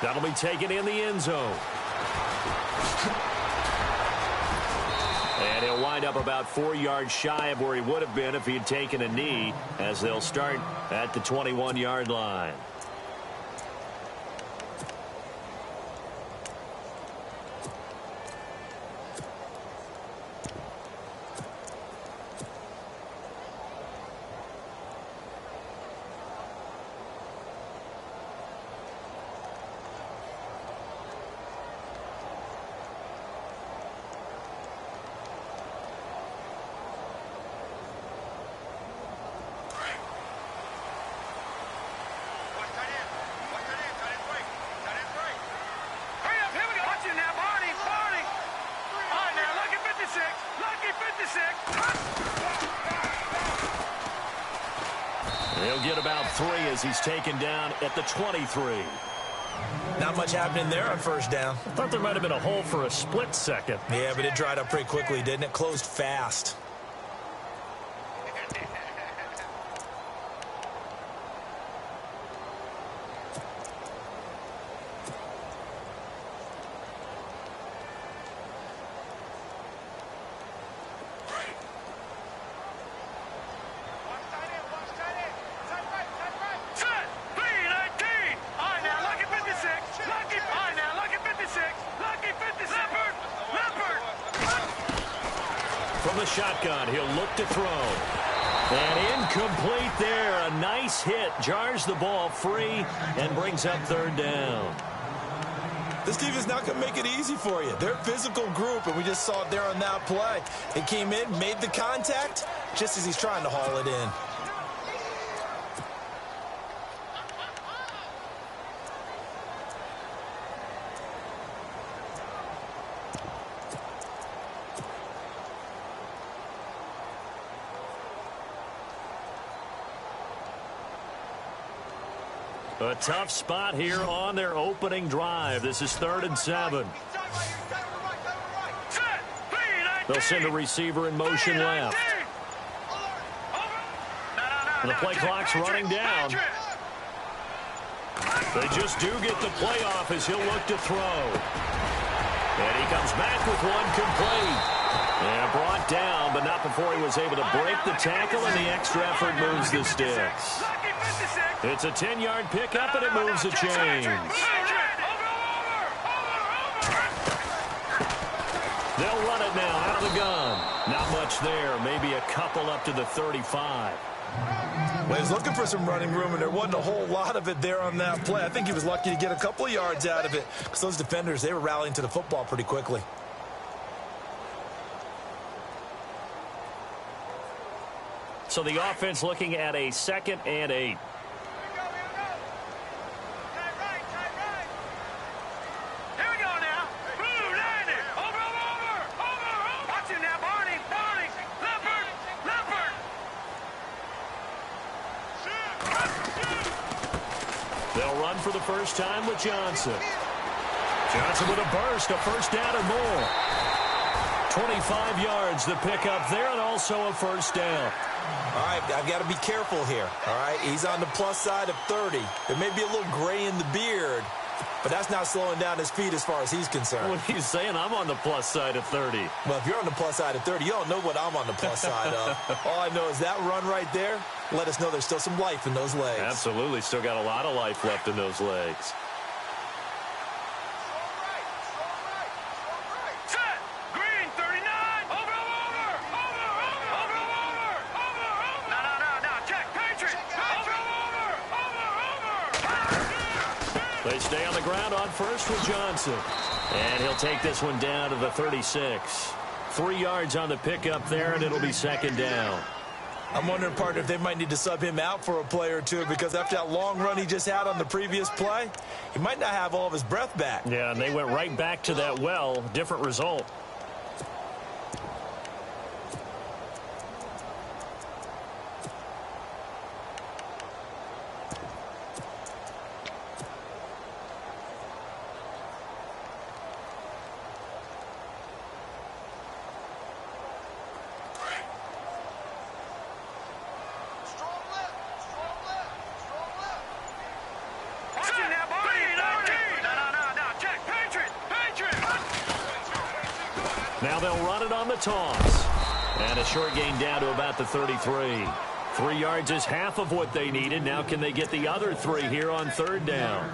That'll be taken in the end zone. And he'll wind up about 4 yards shy of where he would have been if he had taken a knee, as they'll start at the 21-yard line. He'll get about 3 as he's taken down at the 23. Not much happening there on first down. I thought there might have been a hole for a split second. Yeah, but it dried up pretty quickly, didn't it? Closed fast. From the shotgun, he'll look to throw. And incomplete there. A nice hit. Jars the ball free and brings up third down. This team is not going to make it easy for you. They're a physical group, and we just saw it there on that play. It came in, made the contact, just as he's trying to haul it in. A tough spot here on their opening drive. This is 3rd and 7. They'll send a receiver in motion left. And the play clock's running down. They just do get the play off as he'll look to throw. And he comes back with one complete. And brought down, but not before he was able to break the tackle, and the extra effort moves the sticks. It's a 10-yard pickup, and it moves the chains. They'll run it now out of the gun. Not much there, maybe a couple up to the 35. Well, he was looking for some running room, and there wasn't a whole lot of it there on that play. I think he was lucky to get a couple of yards out of it, because those defenders, they were rallying to the football pretty quickly. So the offense looking at a 2nd and 8. They'll run for the first time with Johnson. Johnson with a burst, a first down or more. 25 yards the pickup there, and also a first down. All right, I've got to be careful here. All right, he's on the plus side of 30. There may be a little gray in the beard, but that's not slowing down his feet as far as he's concerned. What are you saying? I'm on the plus side of 30. Well, if you're on the plus side of 30, you don't know what I'm on the plus side of. All I know is that run right there let us know there's still some life in those legs. Absolutely. Still got a lot of life left in those legs. They stay on the ground on first with Johnson. And he'll take this one down to the 36. 3 yards on the pickup there, and it'll be 2nd down. I'm wondering, partner, if they might need to sub him out for a play or two, because after that long run he just had on the previous play, he might not have all of his breath back. Yeah, and they went right back to that well. Different result. Now they'll run it on the toss. And a short gain down to about the 33. 3 yards is half of what they needed. Now can they get the other 3 here on third down?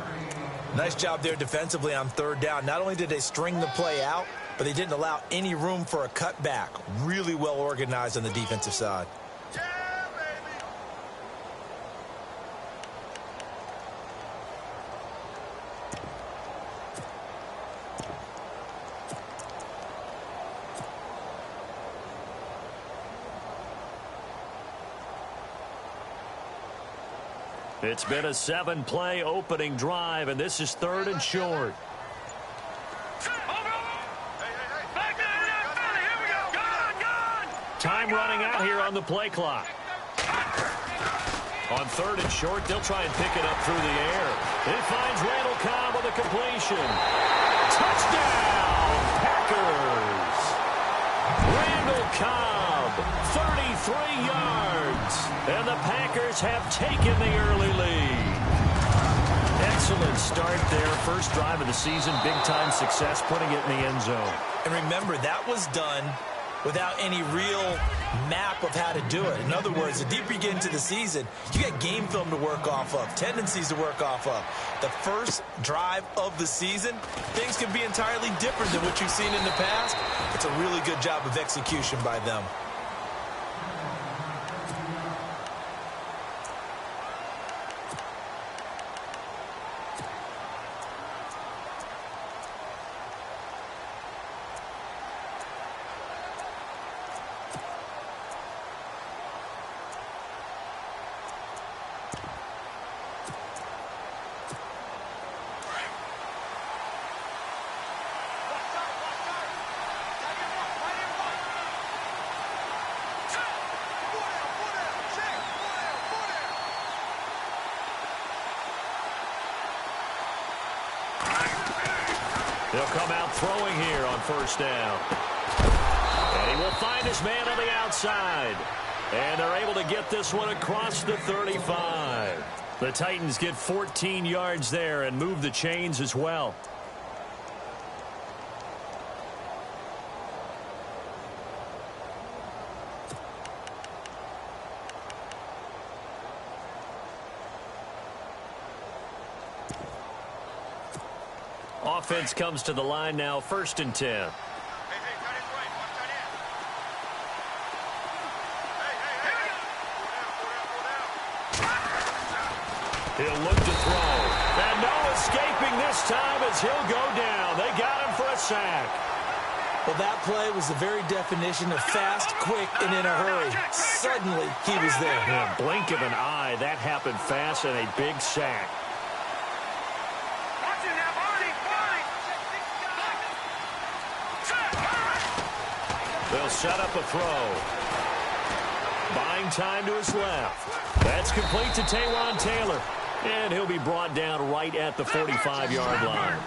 Nice job there defensively on third down. Not only did they string the play out, but they didn't allow any room for a cutback. Really well organized on the defensive side. It's been a 7-play opening drive, and this is third and short. Time running out here on the play clock. On third and short, they'll try and pick it up through the air. It finds Randall Cobb with a completion. Touchdown, Packers! Randall Cobb, 33 yards. And the Packers have taken the early lead. Excellent start there. First drive of the season. Big-time success, putting it in the end zone. And remember, that was done without any real map of how to do it. In other words, the deeper you get into the season, you get game film to work off of, tendencies to work off of. The first drive of the season, things can be entirely different than what you've seen in the past. It's a really good job of execution by them. He'll come out throwing here on first down. And he will find his man on the outside. And they're able to get this one across the 35. The Titans get 14 yards there and move the chains as well. Offense comes to the line now, 1st and 10. He'll look to throw. And no escaping this time as he'll go down. They got him for a sack. Well, that play was the very definition of fast, quick, and in a hurry. Suddenly, he was there. Yeah, blink of an eye. That happened fast and a big sack. They'll set up a throw. Buying time to his left. That's complete to Taywan Taylor. And he'll be brought down right at the 45-yard line.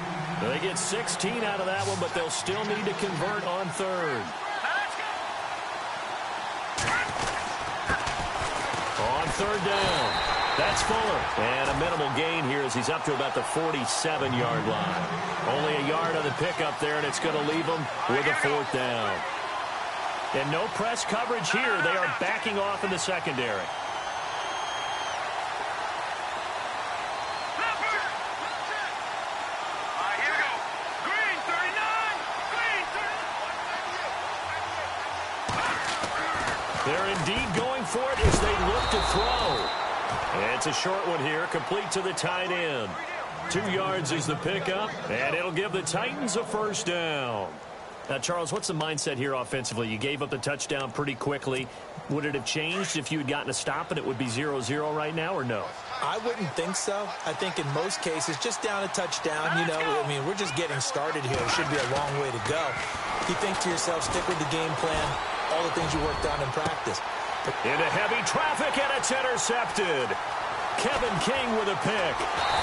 They get 16 out of that one, but they'll still need to convert on third. On third down. That's Fuller. And a minimal gain here as he's up to about the 47-yard line. Only a yard on the pickup there, and it's going to leave him with a 4th down. And no press coverage here. They are backing off in the secondary. They're indeed going for it as they look to throw. And it's a short one here, complete to the tight end. 2 yards is the pickup, and it'll give the Titans a 1st down. Now, Charles, what's the mindset here offensively? You gave up the touchdown pretty quickly. Would it have changed if you had gotten a stop and it would be 0-0 right now, or no? I wouldn't think so. I think in most cases, just down a touchdown, you know, I mean, we're just getting started here. It should be a long way to go. You think to yourself, stick with the game plan, all the things you worked on in practice. Into heavy traffic, and it's intercepted. Kevin King with a pick.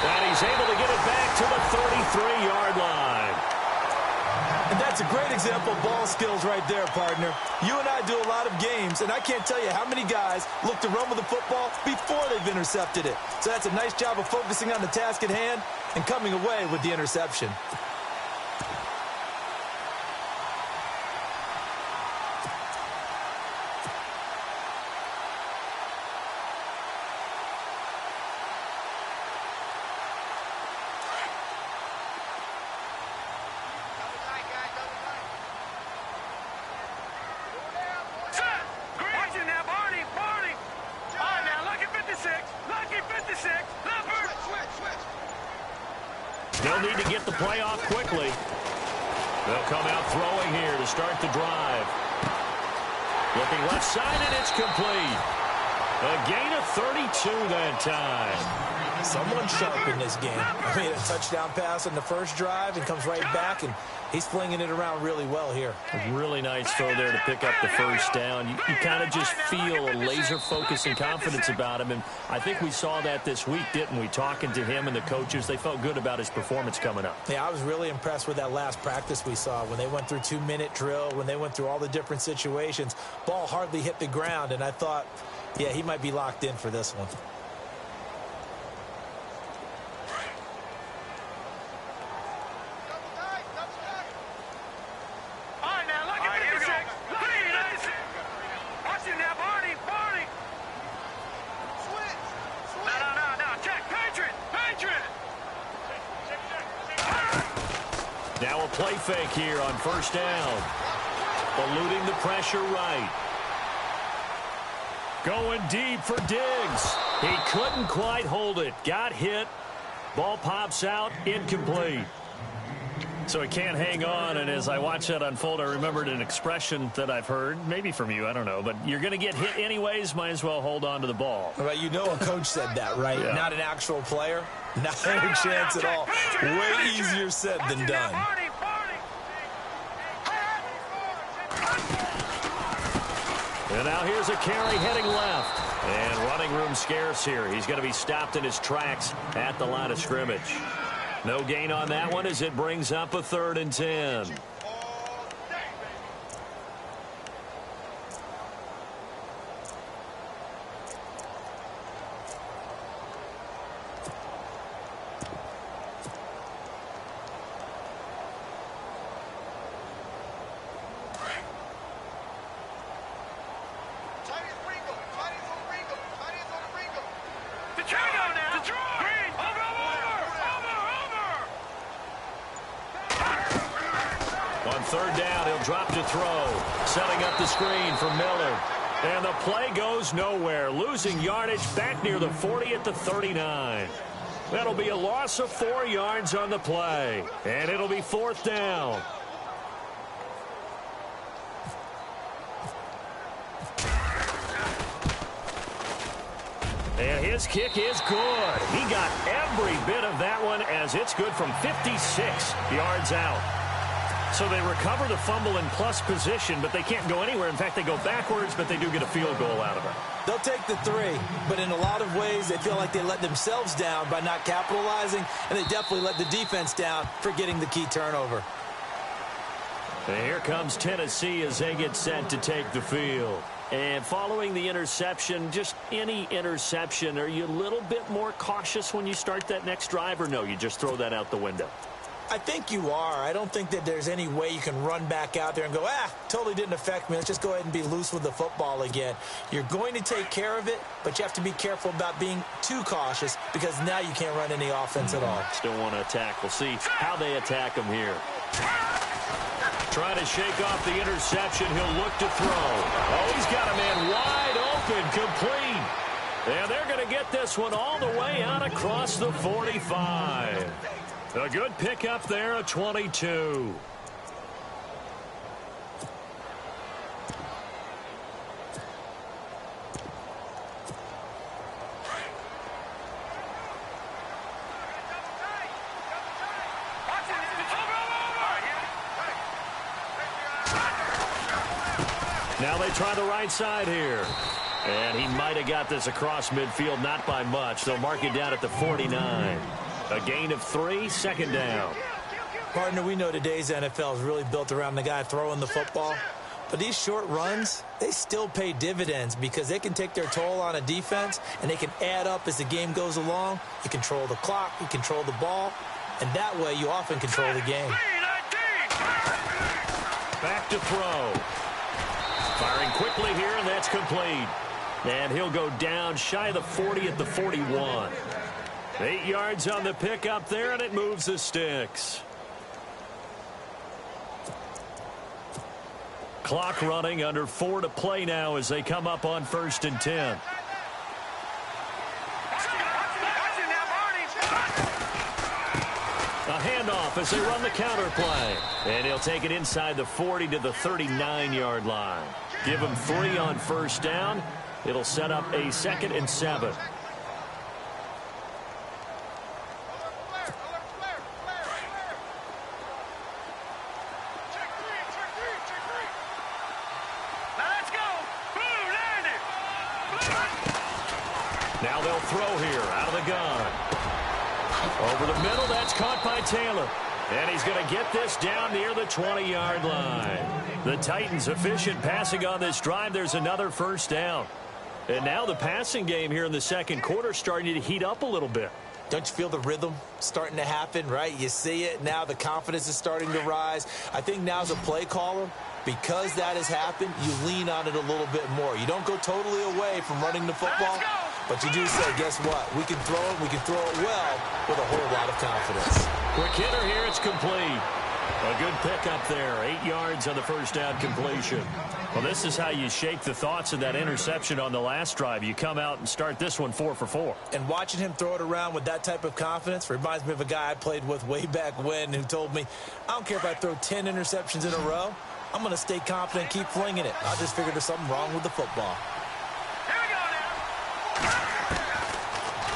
And he's able to get it back to the 33-yard line. And that's a great example of ball skills right there, partner. You and I do a lot of games, and I can't tell you how many guys look to run with the football before they've intercepted it. So that's a nice job of focusing on the task at hand and coming away with the interception. They'll need to get the play off quickly. They'll come out throwing here to start the drive. Looking left side, and it's complete. A gain of 32 that time. Someone sharp in this game. I mean, a touchdown pass on the first drive and comes right back, and he's flinging it around really well here. A really nice throw there to pick up the first down. You kind of just feel a laser focus and confidence about him, and I think we saw that this week, didn't we? Talking to him and the coaches, they felt good about his performance coming up. Yeah, I was really impressed with that last practice we saw when they went through 2-minute drill, when they went through all the different situations. Ball hardly hit the ground, and I thought, yeah, he might be locked in for this one. Now a play fake here on first down. Eluding the pressure right. Going deep for Diggs. He couldn't quite hold it. Got hit. Ball pops out. Incomplete. So he can't hang on, and as I watch that unfold, I remembered an expression that I've heard, maybe from you, I don't know, but you're going to get hit anyways, might as well hold on to the ball. Well, you know a coach said that, right? Yeah. Not an actual player. Not any chance at all. Way easier said than done. And now here's a carry heading left. And running room scarce here. He's going to be stopped in his tracks at the line of scrimmage. No gain on that one as it brings up a 3rd and 10. On 3rd down, he'll drop to throw. Setting up the screen for Miller. And the play goes nowhere. Losing yardage back near the 40 at the 39. That'll be a loss of 4 yards on the play. And it'll be 4th down. And his kick is good. He got every bit of that one as it's good from 56 yards out. So they recover the fumble in plus position, but they can't go anywhere. In fact, they go backwards, but they do get a field goal out of it. They'll take the 3, but in a lot of ways, they feel like they let themselves down by not capitalizing, and they definitely let the defense down for getting the key turnover. And here comes Tennessee as they get set to take the field. And following the interception, just any interception, are you a little bit more cautious when you start that next drive, or no, you just throw that out the window? I think you are. I don't think that there's any way you can run back out there and go, totally didn't affect me. Let's just go ahead and be loose with the football again. You're going to take care of it, but you have to be careful about being too cautious because now you can't run any offense at all. Still want to attack. We'll see how they attack him here. Trying to shake off the interception. He'll look to throw. Oh, he's got a man wide open, complete. And they're going to get this one all the way out across the 45. A good pickup there, a 22. Now they try the right side here. And he might have got this across midfield, not by much. They'll mark it down at the 49. A gain of 3, 2nd down. Partner, we know today's NFL is really built around the guy throwing the football. But these short runs, they still pay dividends because they can take their toll on a defense and they can add up as the game goes along. You control the clock, you control the ball, and that way you often control the game. Back to throw. Firing quickly here, and that's complete. And he'll go down shy of the 40 at the 41. 8 yards on the pickup there, and it moves the sticks. Clock running, under 4 to play now as they come up on 1st and 10. A handoff as they run the counter play. And he'll take it inside the 40 to the 39-yard line. Give him 3 on first down. It'll set up a 2nd and 7. Now they'll throw here out of the gun. Over the middle, that's caught by Taylor. And he's going to get this down near the 20-yard line. The Titans efficient passing on this drive. There's another first down. And now the passing game here in the second quarter starting to heat up a little bit. Don't you feel the rhythm starting to happen, right? You see it now. The confidence is starting to rise. I think now as a play caller, because that has happened, you lean on it a little bit more. You don't go totally away from running the football, but you do say, guess what? We can throw it. We can throw it well with a whole lot of confidence. Quick hitter here. It's complete. A good pickup there. 8 yards on the first down completion. Well, this is how you shake the thoughts of that interception on the last drive. You come out and start this one 4 for 4. And watching him throw it around with that type of confidence reminds me of a guy I played with way back when who told me, I don't care if I throw 10 interceptions in a row. I'm going to stay confident and keep flinging it. I just figured there's something wrong with the football.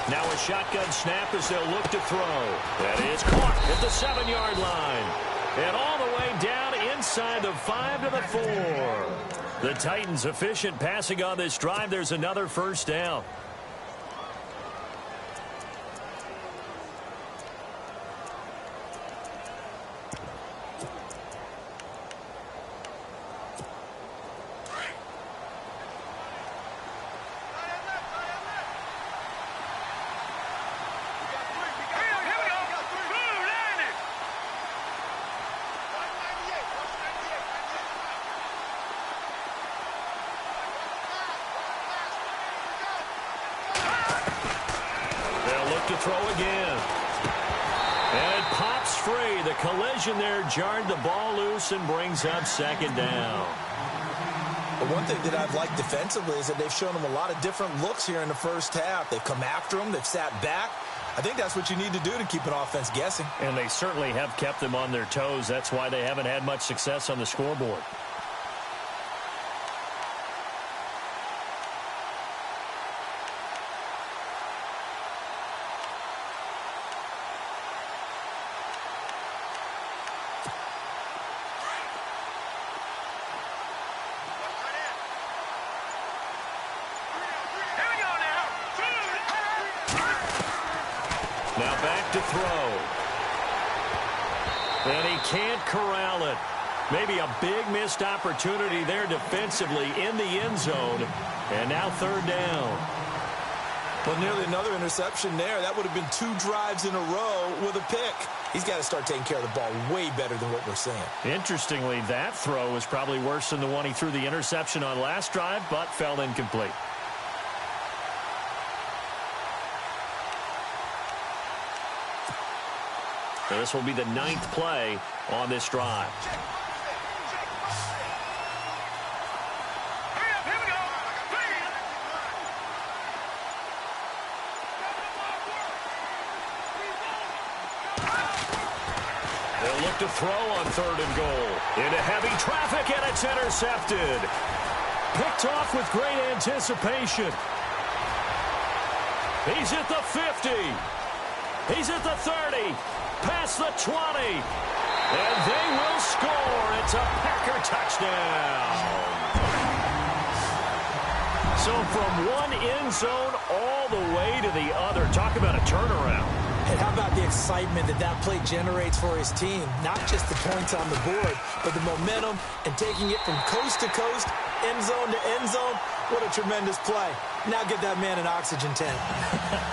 Now a shotgun snap as they'll look to throw. That is caught at the 7-yard line. And all the way down inside the 5 to the 4. The Titans efficient passing on this drive. There's another first down. To throw again. And it pops free. The collision there jarred the ball loose and brings up 2nd down. But one thing that I've liked defensively is that they've shown them a lot of different looks here in the first half. They've come after them. They've sat back. I think that's what you need to do to keep an offense guessing. And they certainly have kept them on their toes. That's why they haven't had much success on the scoreboard. Now back to throw. And he can't corral it. Maybe a big missed opportunity there defensively in the end zone. And now 3rd down. Well, nearly another interception there. That would have been 2 drives in a row with a pick. He's got to start taking care of the ball way better than what we're seeing. Interestingly, that throw was probably worse than the one he threw the interception on last drive, but fell incomplete. So this will be the 9th play on this drive. They'll look to throw on 3rd and goal. Into heavy traffic, and it's intercepted. Picked off with great anticipation. He's at the 50. He's at the 30. Past the 20. And they will score. It's a Packer touchdown. So from one end zone all the way to the other. Talk about a turnaround. And how about the excitement that that play generates for his team? Not just the points on the board, but the momentum and taking it from coast to coast, end zone to end zone. What a tremendous play. Now get that man an oxygen tent.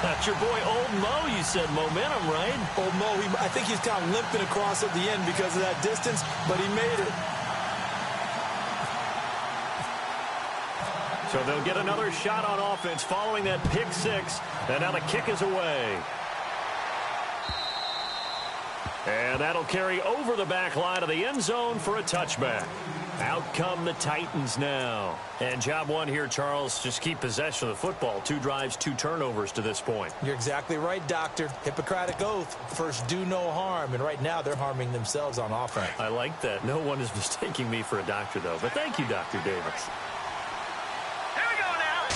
That's your boy Old Mo. You said momentum, right? Old Mo, I think he's kind of limping across at the end because of that distance, but he made it. So they'll get another shot on offense following that pick 6. And now the kick is away. And that'll carry over the back line of the end zone for a touchback. Out come the Titans now. And job one here, Charles, just keep possession of the football. 2 drives, 2 turnovers to this point. You're exactly right, Doctor. Hippocratic oath. First, do no harm. And right now, they're harming themselves on offense. I like that. No one is mistaking me for a doctor, though. But thank you, Dr. Davis. Here we go now.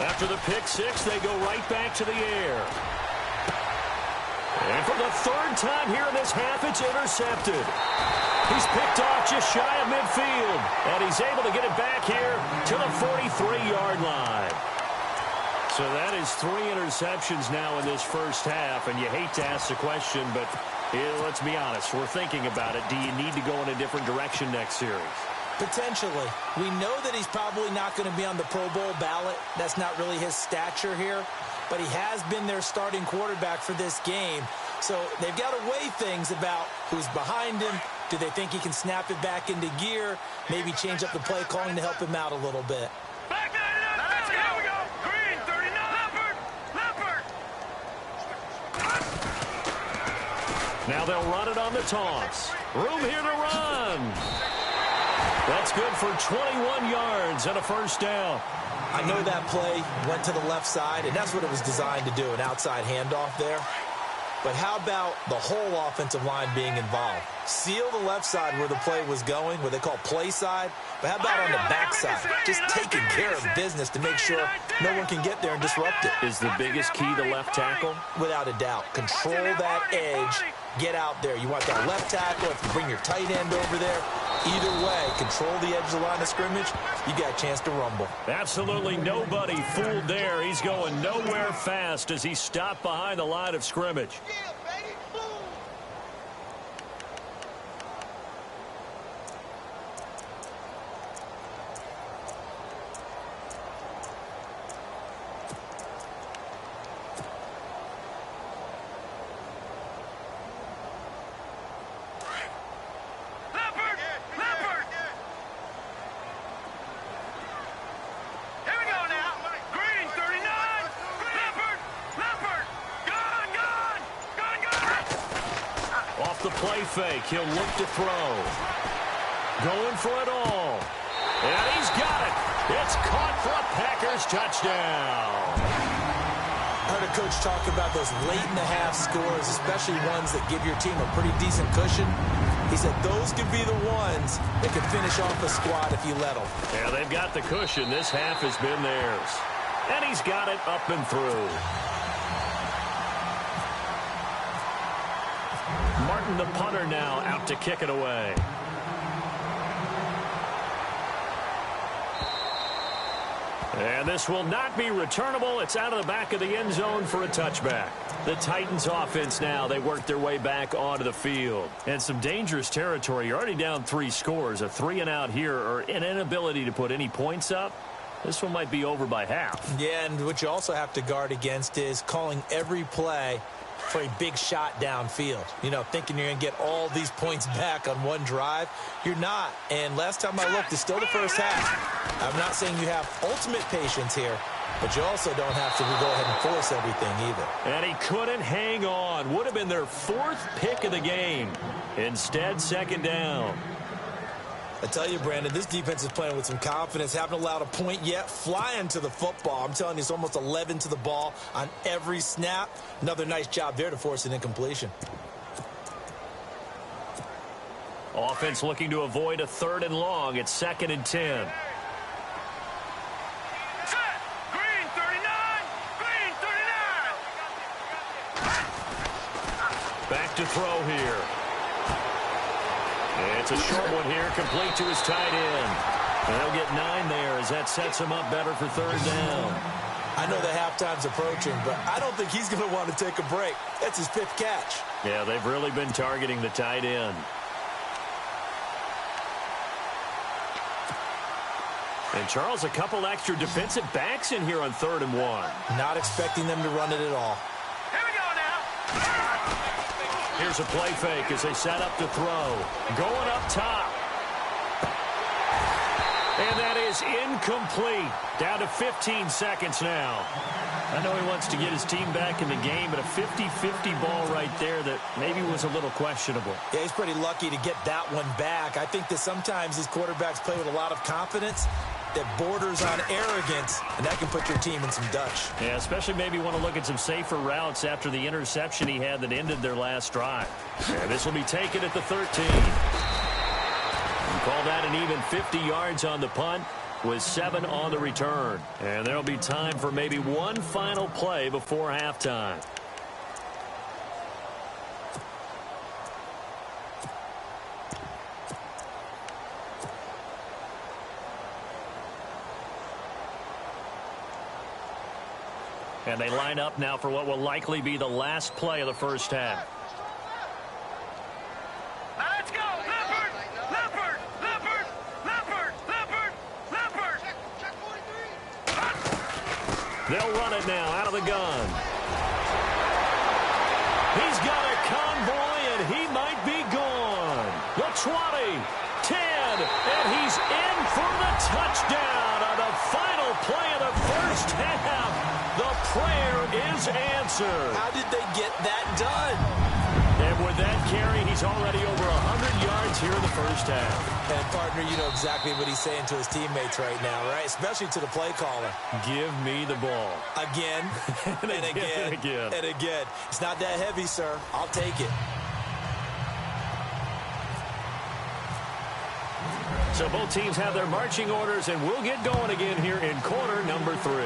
After the pick 6, they go right back to the air. And for the 3rd time here in this half, it's intercepted. He's picked off just shy of midfield. And he's able to get it back here to the 43-yard line. So that is 3 interceptions now in this first half. And you hate to ask the question, but let's be honest. We're thinking about it. Do you need to go in a different direction next series? Potentially. We know that he's probably not going to be on the Pro Bowl ballot. That's not really his stature here. But he has been their starting quarterback for this game. So they've got to weigh things about who's behind him. Do they think he can snap it back into gear? Maybe change up the play calling to help him out a little bit. Back it up. Let's go. Here we go. Green, 39. Leopard. Now they'll run it on the toss. Room here to run. That's good for 21 yards and a first down. I know that play went to the left side, and that's what it was designed to do, an outside handoff there. But how about the whole offensive line being involved? Seal the left side where the play was going, what they call play side. But how about on the back side? Just taking care of business to make sure no one can get there and disrupt it. Is the biggest key the left tackle? Without a doubt. Control that edge. Get out there. You want that left tackle. If you bring your tight end over there, either way, control the edge of the line of scrimmage, you got a chance to rumble. Absolutely nobody fooled there. He's going nowhere fast as he stopped behind the line of scrimmage. The play fake. He'll look to throw. Going for it all. And he's got it. It's caught for a Packers touchdown. I heard a coach talk about those late-in-the-half scores, especially ones that give your team a pretty decent cushion. He said those could be the ones that could finish off a squad if you let them. Yeah, they've got the cushion. This half has been theirs. And he's got it up and through. Martin, the punter, now out to kick it away. And this will not be returnable. It's out of the back of the end zone for a touchback. The Titans offense now, they work their way back onto the field. And some dangerous territory. You're already down 3 scores. A 3-and-out here, or an inability to put any points up. This one might be over by half. Yeah, and what you also have to guard against is calling every play for a big shot downfield. You know, thinking you're going to get all these points back on one drive. You're not. And last time I looked, it's still the first half. I'm not saying you have ultimate patience here, but you also don't have to go ahead and force everything either. And he couldn't hang on. Would have been their 4th pick of the game. Instead, 2nd down. I tell you, Brandon, this defense is playing with some confidence. Haven't allowed a point yet. Flying to the football. I'm telling you, it's almost 11 to the ball on every snap. Another nice job there to force an incompletion. Offense looking to avoid a 3rd and long. It's 2nd and 10. Green 39. Green 39. Back to throw here. It's a short one here, complete to his tight end. And they'll get 9 there as that sets him up better for 3rd down. I know the halftime's approaching, but I don't think he's going to want to take a break. That's his 5th catch. Yeah, they've really been targeting the tight end. And, Charles, a couple extra defensive backs in here on 3rd and 1. Not expecting them to run it at all. Here we go now. Here's a play fake as they set up to throw. Going up top. And that is incomplete. Down to 15 seconds now. I know he wants to get his team back in the game, but a 50-50 ball right there that maybe was a little questionable. Yeah, he's pretty lucky to get that one back. I think that sometimes these quarterbacks play with a lot of confidence that borders on arrogance, and that can put your team in some Dutch. Yeah, especially maybe want to look at some safer routes after the interception he had that ended their last drive. And this will be taken at the 13. And call that an even 50 yards on the punt with 7 on the return. And there'll be time for maybe one final play before halftime. And they line up now for what will likely be the last play of the first half. Let's go! Leopard! Leopard! Leopard! Leopard! Leopard! Leopard! Check 43! They'll run it now out of the gun. He's got a convoy, and he might be gone. The 20, 10, and he's in for the touchdown on the final play of the first half. The prayer is answered. How did they get that done? And with that carry, he's already over 100 yards here in the first half. And, partner, you know exactly what he's saying to his teammates right now, right? Especially to the play caller. Give me the ball. Again, and again, and again. and again. It's not that heavy, sir. I'll take it. So both teams have their marching orders, and we'll get going again here in quarter number 3.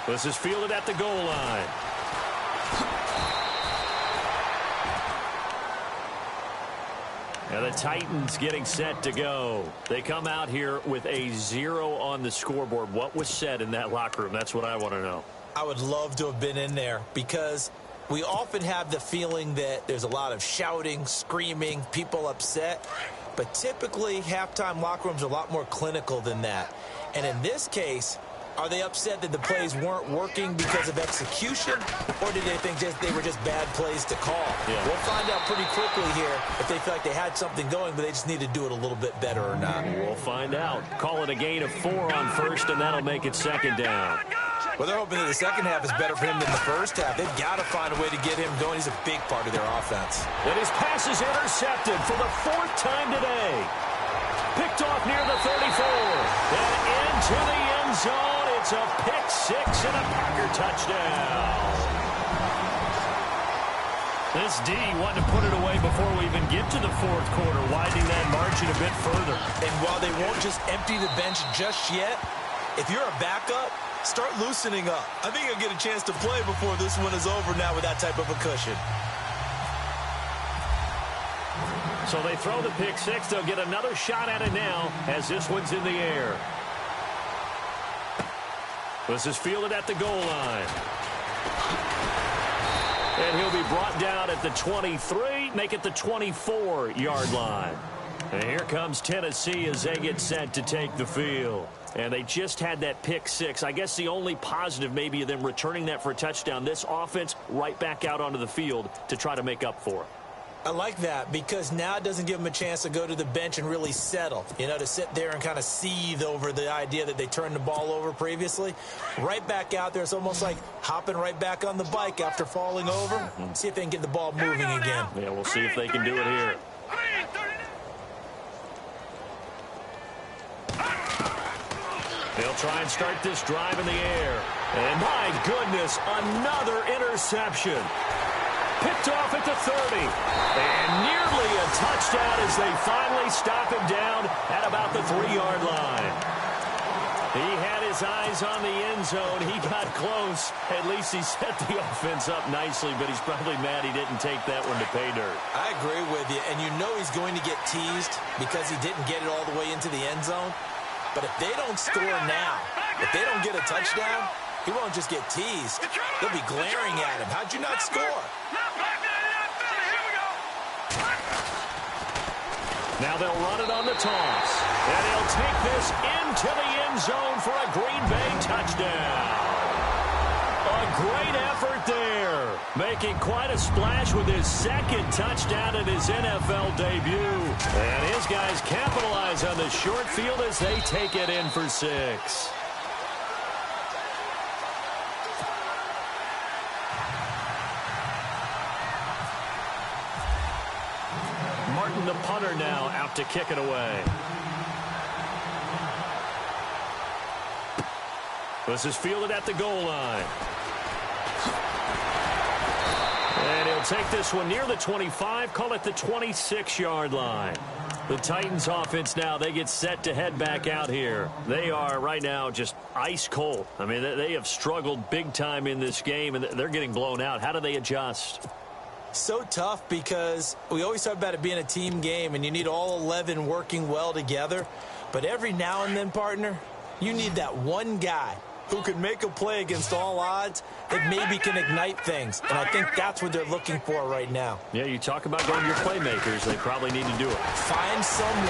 This is fielded at the goal line. And the Titans getting set to go. They come out here with a 0 on the scoreboard. What was said in that locker room? That's what I want to know. I would love to have been in there because we often have the feeling that there's a lot of shouting, screaming, people upset. But typically, halftime locker rooms are a lot more clinical than that. And in this case, are they upset that the plays weren't working because of execution, or did they think they were just bad plays to call? Yeah. We'll find out pretty quickly here if they feel like they had something going, but they just need to do it a little bit better or not. We'll find out. Call it a gain of 4 on first, and that'll make it second down. Well, they're hoping that the second half is better for him than the first half. They've got to find a way to get him going. He's a big part of their offense. And his pass is intercepted for the 4th time today. Picked off near the 34. And into the end zone. It's a pick 6 and a Packer touchdown. This D wanted to put it away before we even get to the 4th quarter, widening that margin a bit further. And while they won't just empty the bench just yet, if you're a backup, start loosening up. I think you'll get a chance to play before this one is over now with that type of a cushion. So they throw the pick 6. They'll get another shot at it now as this one's in the air. This is fielded at the goal line. And he'll be brought down at the 23, make it the 24-yard line. And here comes Tennessee as they get set to take the field. And they just had that pick 6. I guess the only positive maybe of them returning that for a touchdown. This offense right back out onto the field to try to make up for it. I like that because now it doesn't give them a chance to go to the bench and really settle, you know, to sit there and kind of seethe over the idea that they turned the ball over previously. Right back out there, it's almost like hopping right back on the bike after falling over. See if they can get the ball moving again. Yeah, we'll see if they can do it here. They'll try and start this drive in the air. And my goodness, another interception. Picked off at the 30. And nearly a touchdown as they finally stop him down at about the 3-yard line. He had his eyes on the end zone. He got close. At least he set the offense up nicely, but he's probably mad he didn't take that one to pay dirt. I agree with you, and you know he's going to get teased because he didn't get it all the way into the end zone. But if they don't score now, if they don't get a touchdown, he won't just get teased. They'll be glaring at him. How'd you not score? Now they'll run it on the toss. And he'll take this into the end zone for a Green Bay touchdown. A great effort there. Making quite a splash with his second touchdown in his NFL debut. And his guys capitalize on the short field as they take it in for 6. Martin, the punter, now out to kick it away. This is fielded at the goal line. And he'll take this one near the 25, call it the 26-yard line. The Titans offense now, they get set to head back out here. They are right now just ice cold. I mean, they have struggled big time in this game, and they're getting blown out. How do they adjust? So tough because we always talk about it being a team game, and you need all 11 working well together. But every now and then, partner, you need that one guy who can make a play against all odds that maybe can ignite things. And I think that's what they're looking for right now. Yeah, you talk about going to your playmakers. They probably need to do it. Find someone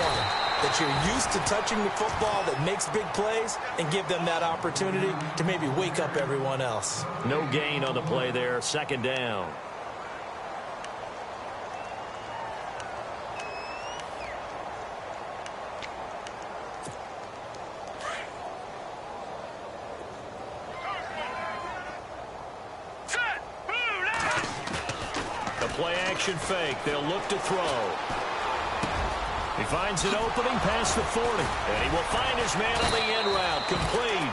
that you're used to touching the football that makes big plays and give them that opportunity to maybe wake up everyone else. No gain on the play there. Second down. Play-action fake. They'll look to throw. He finds an opening past the 40. And he will find his man on the end route. Complete.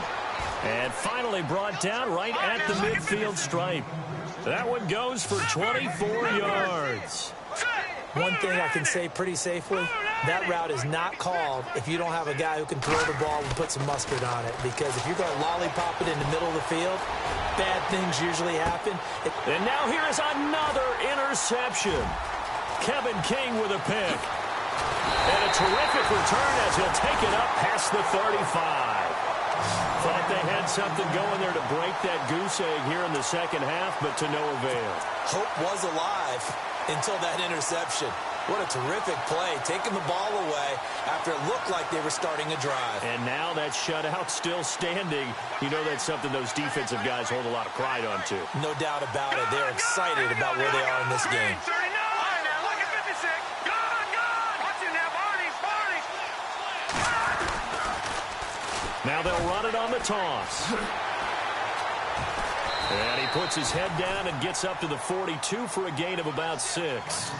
And finally brought down right at the midfield stripe. That one goes for 24 yards. One thing I can say pretty safely, that route is not called if you don't have a guy who can throw the ball and put some mustard on it. Because if you're going to lollipop it in the middle of the field, bad things usually happen. And now here is another interception. Kevin King with a pick. And a terrific return as he'll take it up past the 35. Thought they had something going there to break that goose egg here in the second half, but to no avail. Hope was alive until that interception. What a terrific play, taking the ball away after it looked like they were starting a drive. And now that shutout still standing. You know that's something those defensive guys hold a lot of pride on, too. No doubt about it. They're excited about where they are in this game. Now they'll run it on the toss. And he puts his head down and gets up to the 42 for a gain of about 6.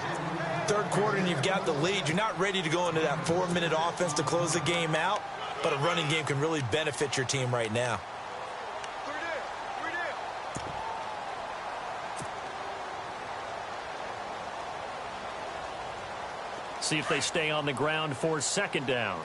Third quarter and you've got the lead. You're not ready to go into that 4-minute offense to close the game out, but a running game can really benefit your team right now. See if they stay on the ground for second down.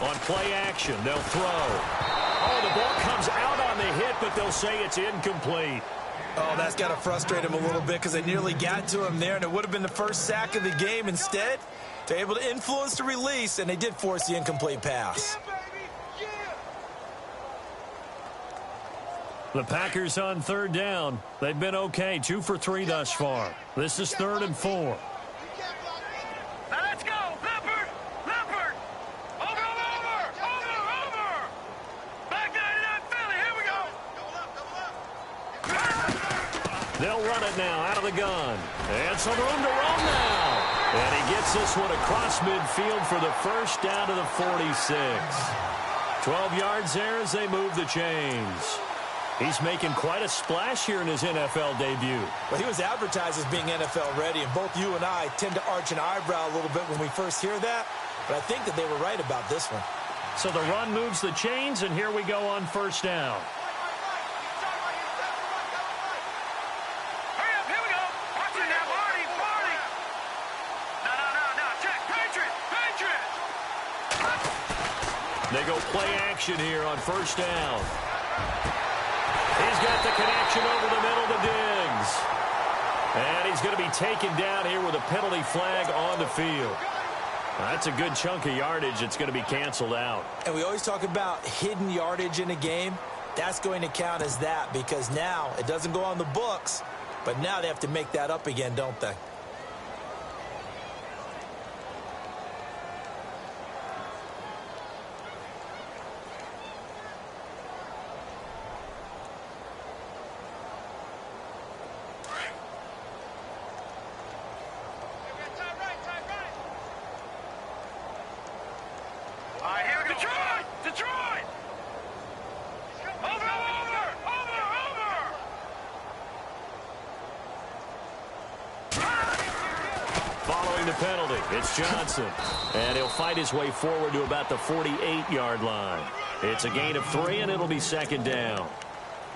On play action, they'll throw. Oh, the ball comes out on the hit, but they'll say it's incomplete. Oh, that's got to frustrate him a little bit because they nearly got to him there, and it would have been the first sack of the game. Instead, they're able to influence the release, and they did force the incomplete pass. The Packers on third down. They've been okay, 2 for 3 thus far. This is 3rd and 4. They'll run it now out of the gun. And some room to roam now. And he gets this one across midfield for the first down to the 46. 12 yards there as they move the chains. He's making quite a splash here in his NFL debut. Well, he was advertised as being NFL ready, and both you and I tend to arch an eyebrow a little bit when we first hear that. But I think that they were right about this one. So the run moves the chains, and here we go on first down. They go play action here on first down. He's got the connection over the middle to Diggs. And he's going to be taken down here with a penalty flag on the field. That's a good chunk of yardage. It's going to be canceled out. And we always talk about hidden yardage in a game. That's going to count as that because now it doesn't go on the books, But now they have to make that up again, don't they? Following the penalty, it's Johnson. And he'll fight his way forward to about the 48-yard line. It's a gain of 3, and it'll be second down.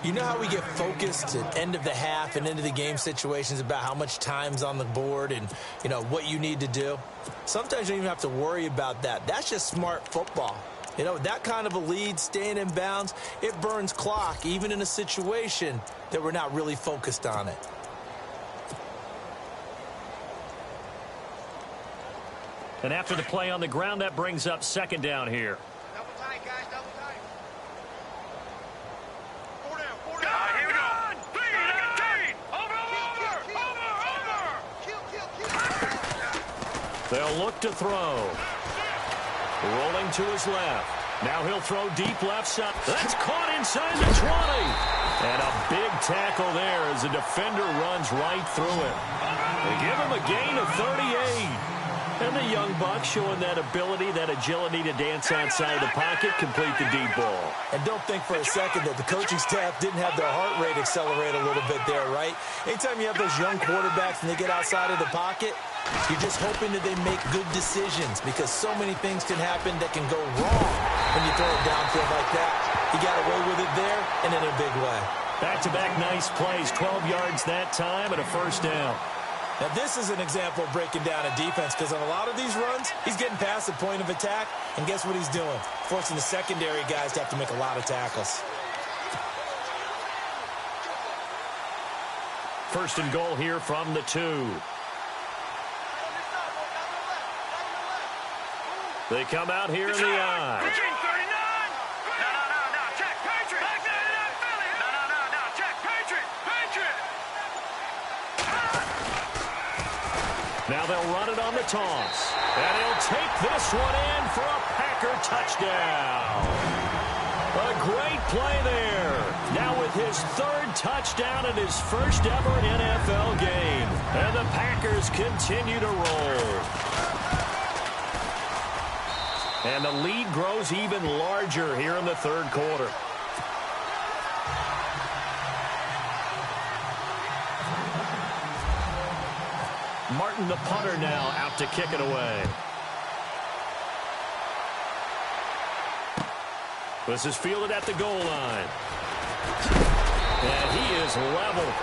You know how we get focused at end of the half and into the game situations about how much time's on the board and, you know, what you need to do? Sometimes you don't even have to worry about that. That's just smart football. You know, that kind of a lead, staying in bounds, it burns clock, even in a situation that we're not really focused on it. And after the play on the ground, that brings up second down here. Double tight, guys, double tight. Four down. Here we go. Over. They'll look to throw. Rolling to his left. Now he'll throw deep left side. That's caught inside the 20. And a big tackle there as the defender runs right through him. They give him a gain of 38. And the young buck showing that ability, that agility to dance outside the pocket, complete the deep ball. And don't think for a second that the coaching staff didn't have their heart rate accelerate a little bit there, right? Anytime you have those young quarterbacks and they get outside of the pocket, you're just hoping that they make good decisions because so many things can happen that can go wrong when you throw it downfield like that. He got away with it there and in a big way. Back-to-back nice plays, 12 yards that time and a first down. Now, this is an example of breaking down a defense because on a lot of these runs, he's getting past the point of attack, and guess what he's doing? Forcing the secondary guys to have to make a lot of tackles. First and goal here from the 2. They come out here in the I. Now they'll run it on the toss. And he'll take this one in for a Packer touchdown. A great play there. Now with his 3rd touchdown in his first ever NFL game. And the Packers continue to roll. And the lead grows even larger here in the 3rd quarter. Martin, the punter, now out to kick it away. This is fielded at the goal line. And he is leveled.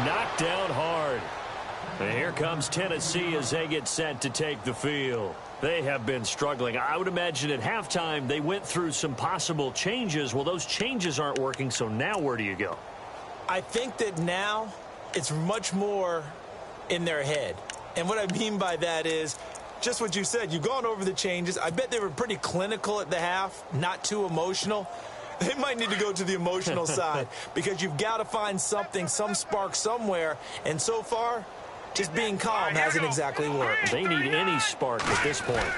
Knocked down hard. And here comes Tennessee as they get set to take the field. They have been struggling. I would imagine at halftime they went through some possible changes. Well, those changes aren't working, so now where do you go? I think that now it's much more in their head. And what I mean by that is just what you said. You've gone over the changes. I bet they were pretty clinical at the half, not too emotional. They might need to go to the emotional side because you've got to find something, some spark somewhere. And so far, just being calm hasn't exactly worked. They need any spark at this point.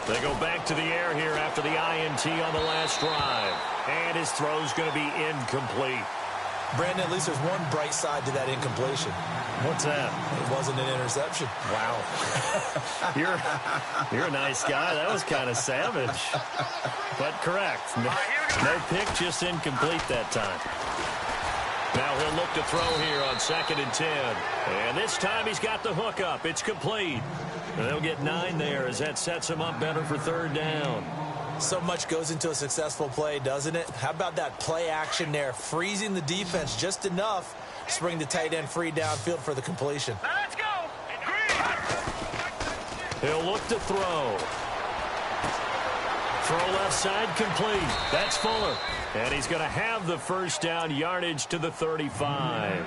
They go back to the air here after the INT on the last drive. And his throw's going to be incomplete. Brandon, at least there's one bright side to that incompletion. What's that? It wasn't an interception. Wow. You're a nice guy. That was kind of savage. But correct. No pick, just incomplete that time. Now he'll look to throw here on 2nd and 10. And this time he's got the hook up. It's complete. And they'll get 9 there as that sets him up better for 3rd down. So much goes into a successful play, doesn't it? How about that play action there, freezing the defense just enough to bring the tight end free downfield for the completion. Let's go. He'll look to throw. Throw left side complete. That's Fuller. And he's going to have the first down, yardage to the 35.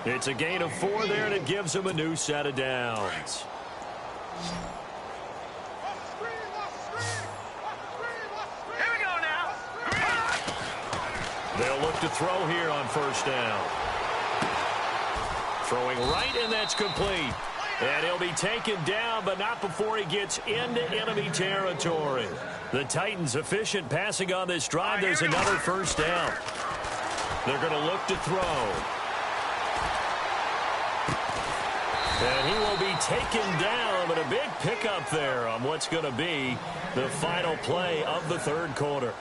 It's a gain of 4 there, and it gives him a new set of downs. Here we go now. They'll look to throw here on 1st down. Throwing right, and that's complete. And he'll be taken down, but not before he gets into enemy territory. The Titans efficient passing on this drive. There's another first down. They're going to look to throw. And he will be taken down, but a big pickup there on what's going to be the final play of the third quarter.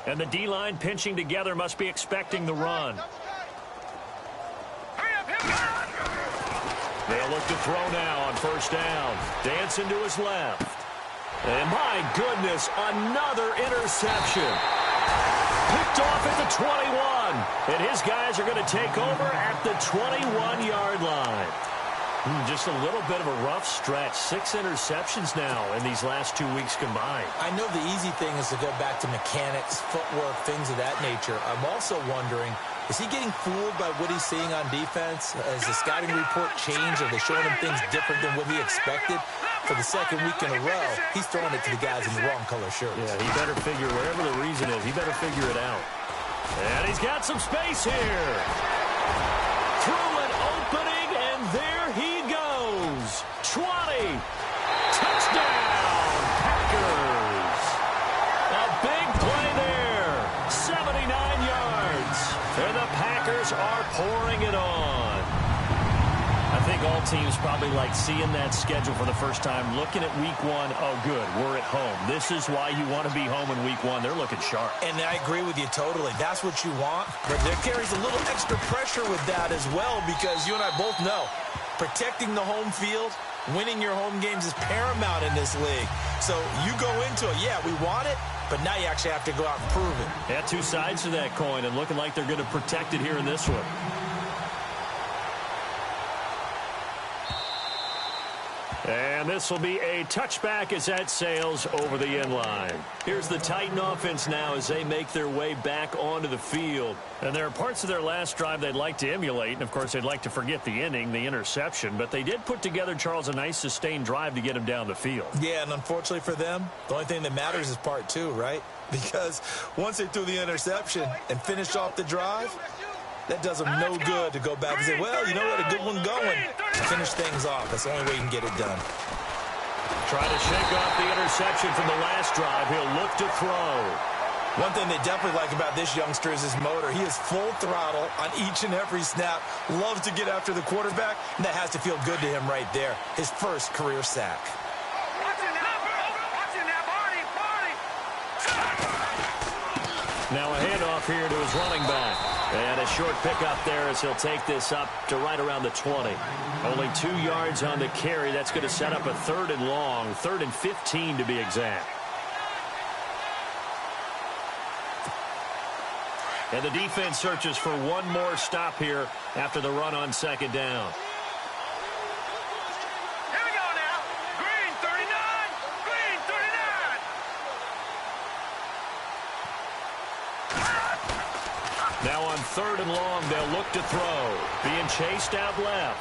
And the D-line pinching together must be expecting the run. They'll look to throw now on first down. Dancing to his left. And my goodness, another interception. Picked off at the 21. And his guys are going to take over at the 21-yard line. Just a little bit of a rough stretch. 6 interceptions now in these last 2 weeks combined. I know the easy thing is to go back to mechanics, footwork, things of that nature. I'm also wondering, is he getting fooled by what he's seeing on defense? Has the scouting report changed? Are they showing him things different than what he expected? For the second week in a row, he's throwing it to the guys in the wrong color shirts. Yeah, he better figure, whatever the reason is, he better figure it out. And he's got some space here. Through an opening, and there he goes. 20. Touchdown, Packers. A big play there. 79 yards. And the Packers are pouring it on. I think all teams probably like seeing that schedule for the first time, looking at week 1. Oh, good, we're at home. This is why you want to be home in week 1. They're looking sharp. And I agree with you totally. That's what you want. But there carries a little extra pressure with that as well, because you and I both know protecting the home field, winning your home games is paramount in this league. So you go into it, yeah, we want it, but now you actually have to go out and prove it. Yeah, 2 sides to that coin, and looking like they're going to protect it here in this one. And this will be a touchback as that sails over the end line. Here's the Titan offense now as they make their way back onto the field. And there are parts of their last drive they'd like to emulate. And, of course, they'd like to forget the inning, the interception. But they did put together, Charles, a nice sustained drive to get him down the field. Yeah, and unfortunately for them, the only thing that matters is part 2, right? Because once they threw the interception and finished off the drive, that does them no good to go back and say, well, you know what, a good one going. Finish things off. That's the only way you can get it done. Trying to shake off the interception from the last drive. He'll look to throw. One thing they definitely like about this youngster is his motor. He is full throttle on each and every snap. Loves to get after the quarterback, and that has to feel good to him right there. His first career sack. Now a handoff here to his running back. And a short pickup there as he'll take this up to right around the 20. Only 2 yards on the carry. That's going to set up a 3rd and long, 3rd and 15 to be exact. And the defense searches for one more stop here after the run on 2nd down. Here we go now. Green 39. Green 39. Now on 3rd and long, they'll look to throw. Being chased out left.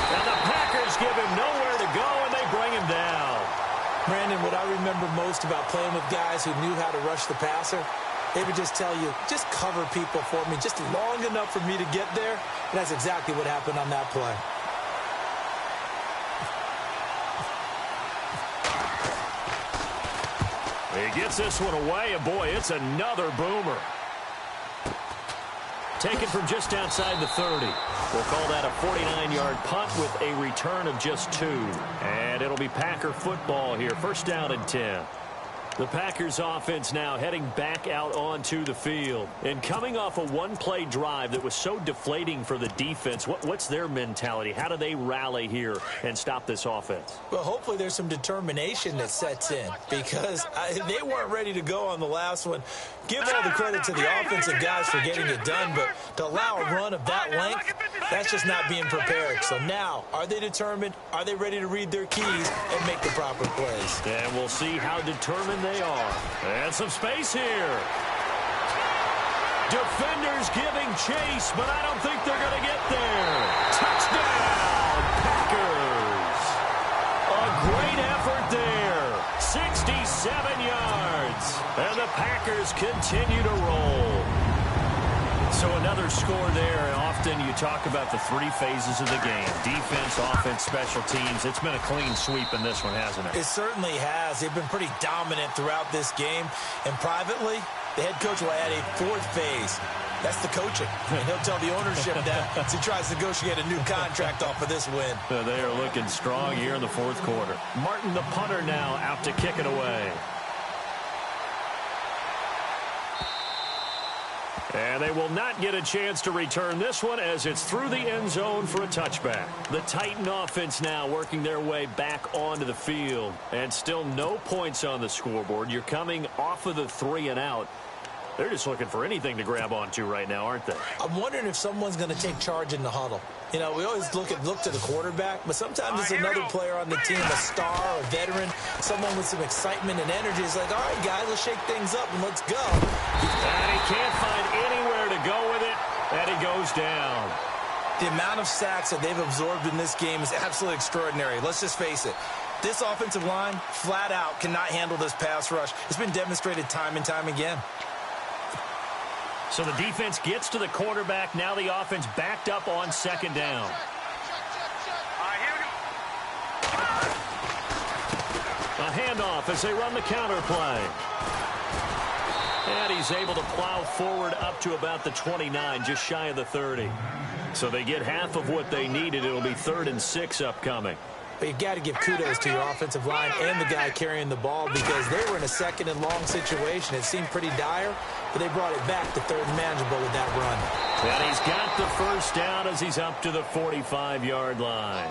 And the Packers give him nowhere to go, and they bring him down. Brandon, what I remember most about playing with guys who knew how to rush the passer, they would just tell you, just cover people for me, just long enough for me to get there. And that's exactly what happened on that play. He gets this one away, and boy, it's another boomer. Taken from just outside the 30. We'll call that a 49-yard punt with a return of just 2. And it'll be Packer football here. 1st down and 10. The Packers offense now heading back out onto the field. And coming off a one-play drive that was so deflating for the defense, what's their mentality? How do they rally here and stop this offense? Well, hopefully there's some determination that sets in, because they weren't ready to go on the last one. Give all the credit to the offensive guys for getting it done, but to allow a run of that length, that's just not being prepared. So now, are they determined? Are they ready to read their keys and make the proper plays? And we'll see how determined they are. And some space here. Defenders giving chase, but I don't think they're going to get there. Touchdown, Packers. A great effort effort there. 67 yards. And the Packers continue to roll. So another score there, and often you talk about the three phases of the game. Defense, offense, special teams. It's been a clean sweep in this one, hasn't it? It certainly has. They've been pretty dominant throughout this game. And privately, the head coach will add a fourth phase. That's the coaching. And he'll tell the ownership that as he tries to negotiate a new contract off of this win. They are looking strong here in the fourth quarter. Martin, the punter, now out to kick it away. And they will not get a chance to return this one as it's through the end zone for a touchback. The Titan offense now working their way back onto the field. And still no points on the scoreboard. You're coming off of the 3 and out. They're just looking for anything to grab onto right now, aren't they? I'm wondering if someone's going to take charge in the huddle. You know, we always look to the quarterback, but sometimes it's another player on the team, a star, a veteran, someone with some excitement and energy. It's like, all right, guys, let's shake things up and let's go. And he can't find anywhere to go with it, and he goes down. The amount of sacks that they've absorbed in this game is absolutely extraordinary. Let's just face it. This offensive line, flat out, cannot handle this pass rush. It's been demonstrated time and time again. So the defense gets to the quarterback. Now the offense backed up on second down. A handoff as they run the counter play. And he's able to plow forward up to about the 29, just shy of the 30. So they get half of what they needed. It'll be 3rd and 6 upcoming. But you've got to give kudos to your offensive line and the guy carrying the ball because they were in a 2nd and long situation. It seemed pretty dire, but they brought it back to 3rd and manageable with that run. And he's got the first down as he's up to the 45-yard line.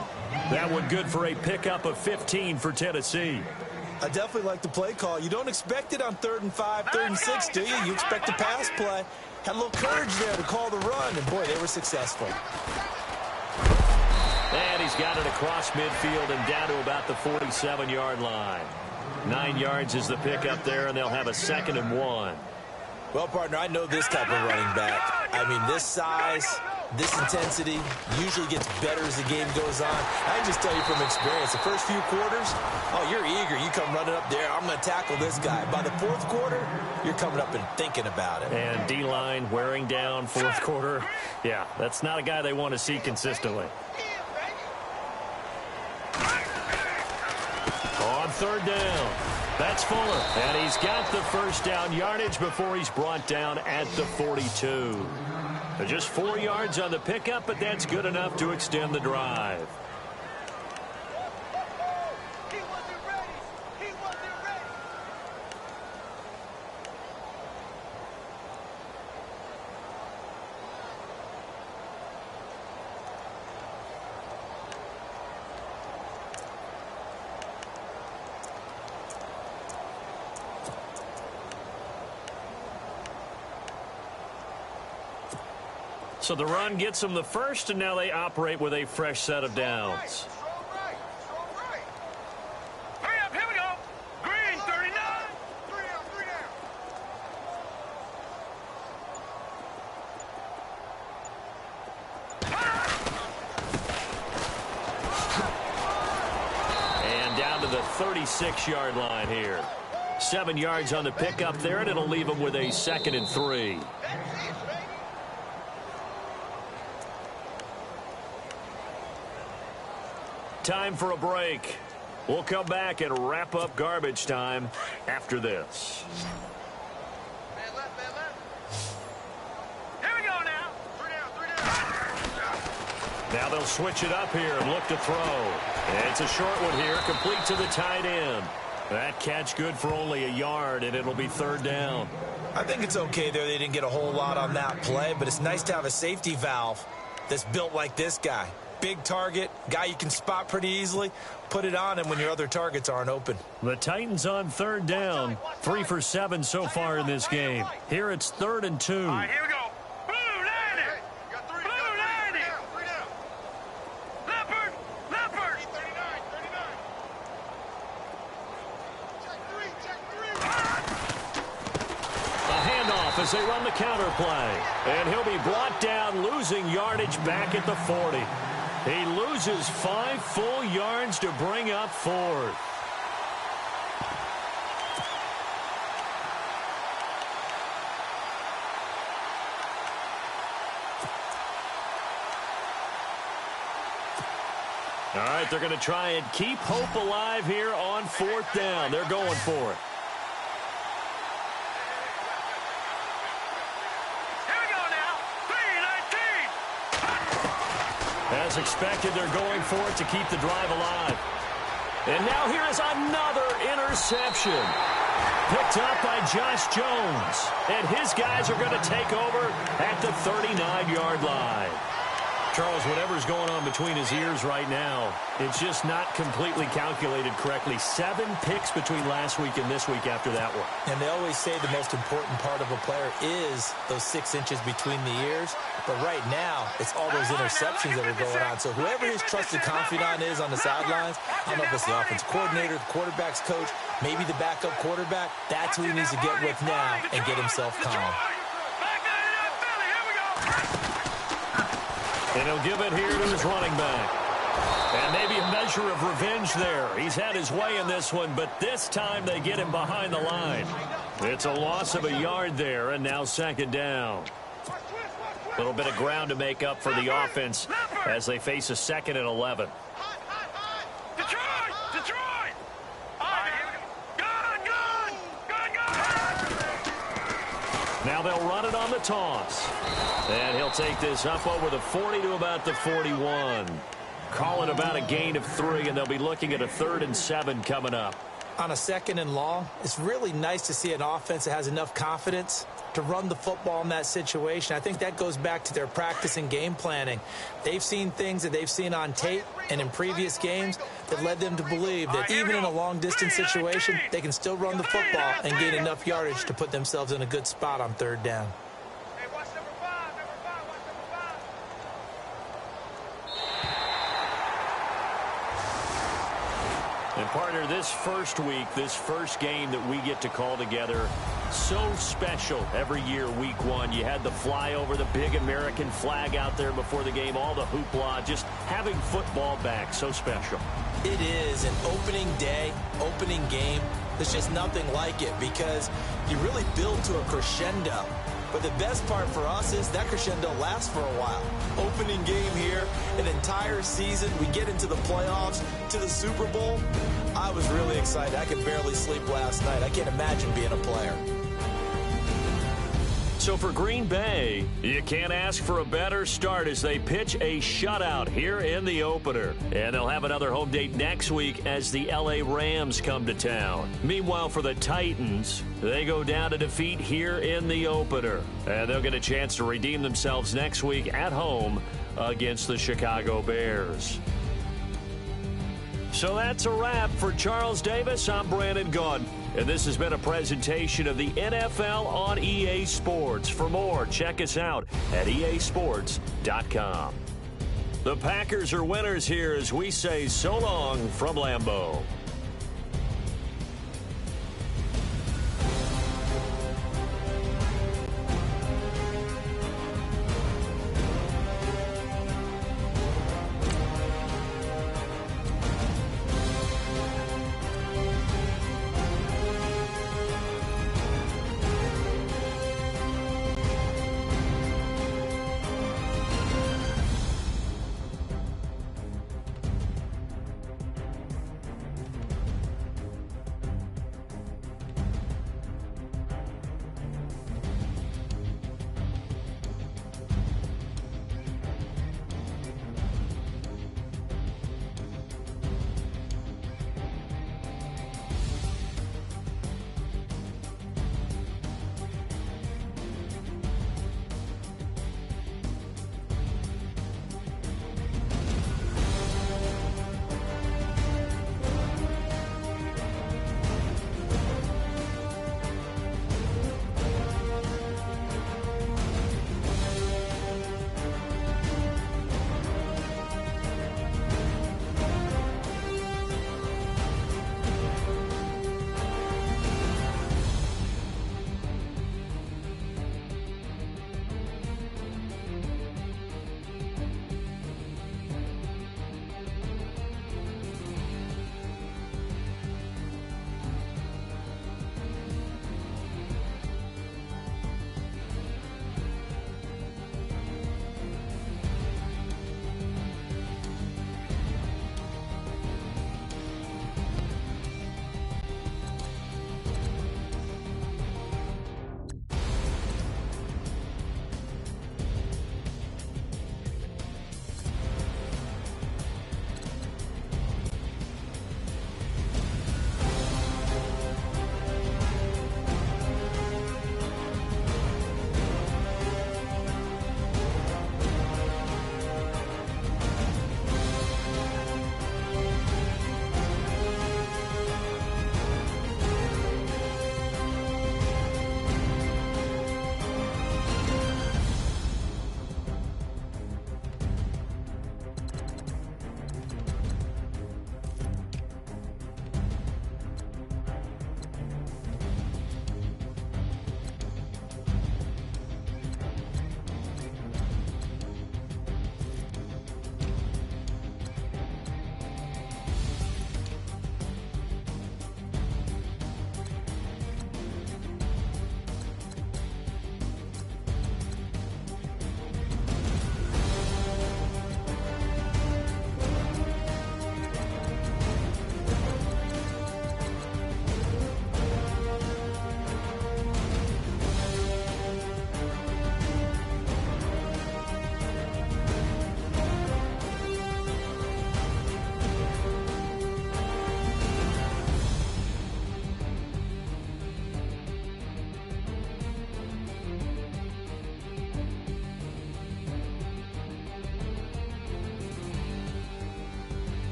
That one good for a pickup of 15 for Tennessee. I definitely like the play call. You don't expect it on 3rd and 5, 3rd and 6, do you? You expect a pass play. Had a little courage there to call the run, and boy, they were successful. And he's got it across midfield and down to about the 47-yard line. 9 yards is the pickup there, and they'll have a 2nd and 1. Well, partner, I know this type of running back. I mean, this size, this intensity usually gets better as the game goes on. I can just tell you from experience, the first few quarters, oh, you're eager. You come running up there, I'm going to tackle this guy. By the 4th quarter, you're coming up and thinking about it. And D-line wearing down 4th quarter. Yeah, that's not a guy they want to see consistently. On 3rd down, that's Fuller. And he's got the first down yardage before he's brought down at the 42. Just 4 yards on the pickup, but that's good enough to extend the drive. So the run gets them the first, and now they operate with a fresh set of downs. Hurry up, here we go. Green, 39. 3 down, And down to the 36-yard line here. 7 yards on the pickup there, and it'll leave them with a 2nd and 3. Time for a break. We'll come back and wrap up garbage time after this. Man left. Here we go now. 3 down. Now they'll switch it up here and look to throw. And it's a short one here, complete to the tight end. That catch good for only a yard, and it'll be 3rd down. I think it's okay there. They didn't get a whole lot on that play, but it's nice to have a safety valve that's built like this guy. Big target, guy you can spot pretty easily. Put it on him when your other targets aren't open. The Titans on 3rd down. 3 for 7 so far in this game. Here it's 3rd and 2. All right, here we go. Blue, landing. Blue, landing. 3 down. Leopard. 39. A handoff as they run the counter play. And he'll be brought down, losing yardage back at the 40. He loses 5 full yards to bring up 4th. All right, they're going to try and keep hope alive here on 4th down. They're going for it. Here we go now. 3-19. As expected, they're going for it to keep the drive alive. And now here is another interception. Picked up by Josh Jones. And his guys are going to take over at the 39-yard line. Charles, whatever's going on between his ears right now, it's just not completely calculated correctly. 7 picks between last week and this week after that one. And they always say the most important part of a player is those 6 inches between the ears. But right now, it's all those interceptions that are going on. So whoever his trusted confidant is on the sidelines, I don't know if it's the offense coordinator, the quarterback's coach, maybe the backup quarterback, that's who he needs to get with now and get himself calm. Back that it up, Philly. Here we go. And he'll give it here to his running back. And maybe a measure of revenge there. He's had his way in this one, but this time they get him behind the line. It's a loss of a yard there, and now 2nd down. A little bit of ground to make up for the offense as they face a 2nd and 11. Detroit! Detroit! All right, here we go. Gun! Now they'll run it on the toss. And he'll take this up over the 40 to about the 41. Call it about a gain of 3, and they'll be looking at a 3rd and 7 coming up. On a 2nd and long, it's really nice to see an offense that has enough confidence to run the football in that situation. I think that goes back to their practice and game planning. They've seen things that they've seen on tape and in previous games that led them to believe that even in a long-distance situation, they can still run the football and gain enough yardage to put themselves in a good spot on 3rd down. Hey, watch number 5. Watch number 5. And partner, this first week, this first game that we get to call together, so special every year, week 1. You had the flyover, the big American flag out there before the game, all the hoopla, just having football back, so special. It is an opening day, opening game. There's just nothing like it because you really build to a crescendo. But the best part for us is that crescendo lasts for a while. Opening game here, an entire season, we get into the playoffs, to the Super Bowl. I was really excited. I could barely sleep last night. I can't imagine being a player. So for Green Bay, you can't ask for a better start as they pitch a shutout here in the opener. And they'll have another home date next week as the LA Rams come to town. Meanwhile, for the Titans, they go down to defeat here in the opener. And they'll get a chance to redeem themselves next week at home against the Chicago Bears. So that's a wrap for Charles Davis. I'm Brandon Gaudin. And this has been a presentation of the NFL on EA Sports. For more, check us out at easports.com. The Packers are winners here as we say so long from Lambeau.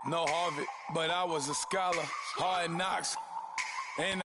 No Harvard, but I was a scholar. Hard knocks. And